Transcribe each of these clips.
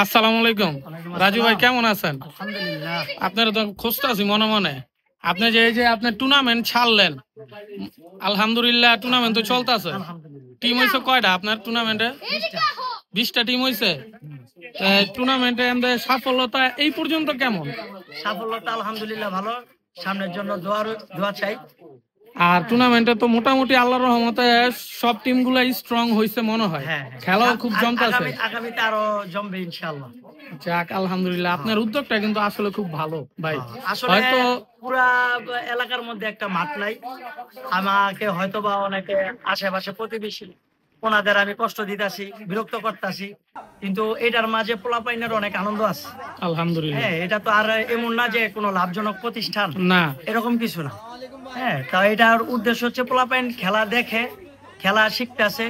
আসসালামু আলাইকুম। রাজু ভাই কেমন আছেন? আপনার তো খোঁজটা আছি মনে মনে। আপনি যে এই যে আপনার টুর্নামেন্ট ছাড়লেন, আলহামদুলিল্লাহ টুর্নামেন্ট তো চলতেছে। টিম হয়েছে কয়টা আপনার টুর্নামেন্টে? 20টা টিম হয়েছে। টুর্নামেন্টে আমাদের সাফল্যতা এই পর্যন্ত কেমন? সাফল্যতা আলহামদুলিল্লাহ ভালো, সামনের জন্য দোয়া চাই। আর টুর্নামেন্টে তো মোটামুটি আল্লাহর রহমতে সব টিম গুলা স্ট্রং হয়েছে মনে হয়। খেলাও খুব জমতেছে, আগামীতে আরো জমবে ইনশাআল্লাহ। যাক আলহামদুলিল্লাহ, আপনার উদ্যোগটা কিন্তু আসলে খুব ভালো ভাই। আসলে পুরা এলাকার মধ্যে একটা মাঠ নাই, আমাকে হয়তোবা অনেকে আশেপাশে প্রতিবেশী ওনাদের আমি কষ্ট দিতেছি, বিরক্ত করতেছি, কিন্তু এটার মাঝে পোলাপাইনের অনেক আনন্দ আছে আলহামদুলিল্লাহ। হ্যাঁ, এটা তো আর এমন না যে কোনো লাভজনক প্রতিষ্ঠান না, এরকম কিছু না। হ্যাঁ, তা এটার উদ্দেশ্য হচ্ছে পোলাপাইন খেলা দেখে, খেলা শিখতেছে,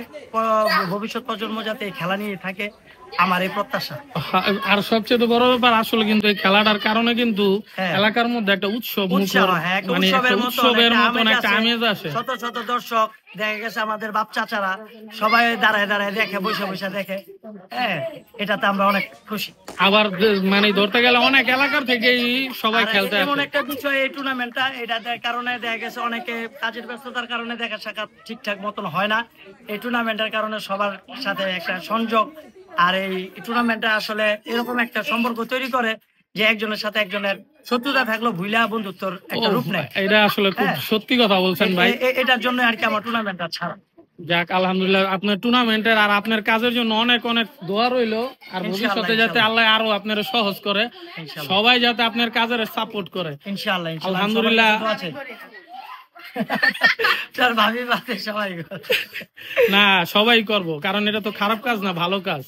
ভবিষ্যৎ প্রজন্ম যাতে খেলা নিয়ে থাকে, আমার এই প্রত্যাশা। আর সবচেয়ে বড় ব্যাপার আসলে কিন্তু এই খেলাটার কারণে কিন্তু এলাকার মধ্যে একটা উৎসবের মতন একটা আমেজ আসে। শত শত দর্শক দেখা গেছে, আমাদের বাপ চাচারা সবাই দাঁড়ায় দাঁড়ায় দেখে, বসে বসে দেখে। হ্যাঁ, এটাতে আমরা অনেক খুশি। আবার মানে ধরতে গেলে অনেক এলাকার থেকেই সবাই খেলতে আসে। এমন একটা বিষয় এই টুর্নামেন্টটা, এটার কারণে দেখা গেছে অনেকে কাজের ব্যস্ততার কারণে দেখা সাক্ষাৎ ঠিকঠাক মতন হয় না। এই টুর্নামেন্টের কারণে সবার সাথে একটা সংযোগ, আর এই টুর্নামেন্টটা আসলে এরকম একটা সম্পর্ক তৈরি করে যে একজনের সাথে একজনের শত্রুতা থাকলো ভুইলা বন্ধুত্বর একটা রূপ নেয়। এটা আসলে খুব সত্যি কথা বলছেন ভাই। এটার জন্য আর কি আমার টুর্নামেন্টটা ছাড়া। যাক আলহামদুলিল্লাহ, আপনার টুর্নামেন্টের আর আপনার কাজের জন্য অনেক অনেক দোয়া রইলো। আর ভবিষ্যতে যাতে আল্লাহ আরো আপনার সহজ করে, সবাই যাতে আপনার কাজের সাপোর্ট করে ইনশাআল্লাহ। আলহামদুলিল্লাহ। না, সবাই করবো, কারণ এটা তো খারাপ কাজ না, ভালো কাজ।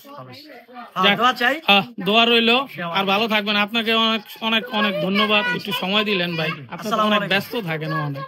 দোয়া রইলো, আর ভালো থাকবেন। আপনাকে অনেক অনেক অনেক ধন্যবাদ, একটু সময় দিলেন ভাই। আপনি অনেক ব্যস্ত থাকেন অনেক।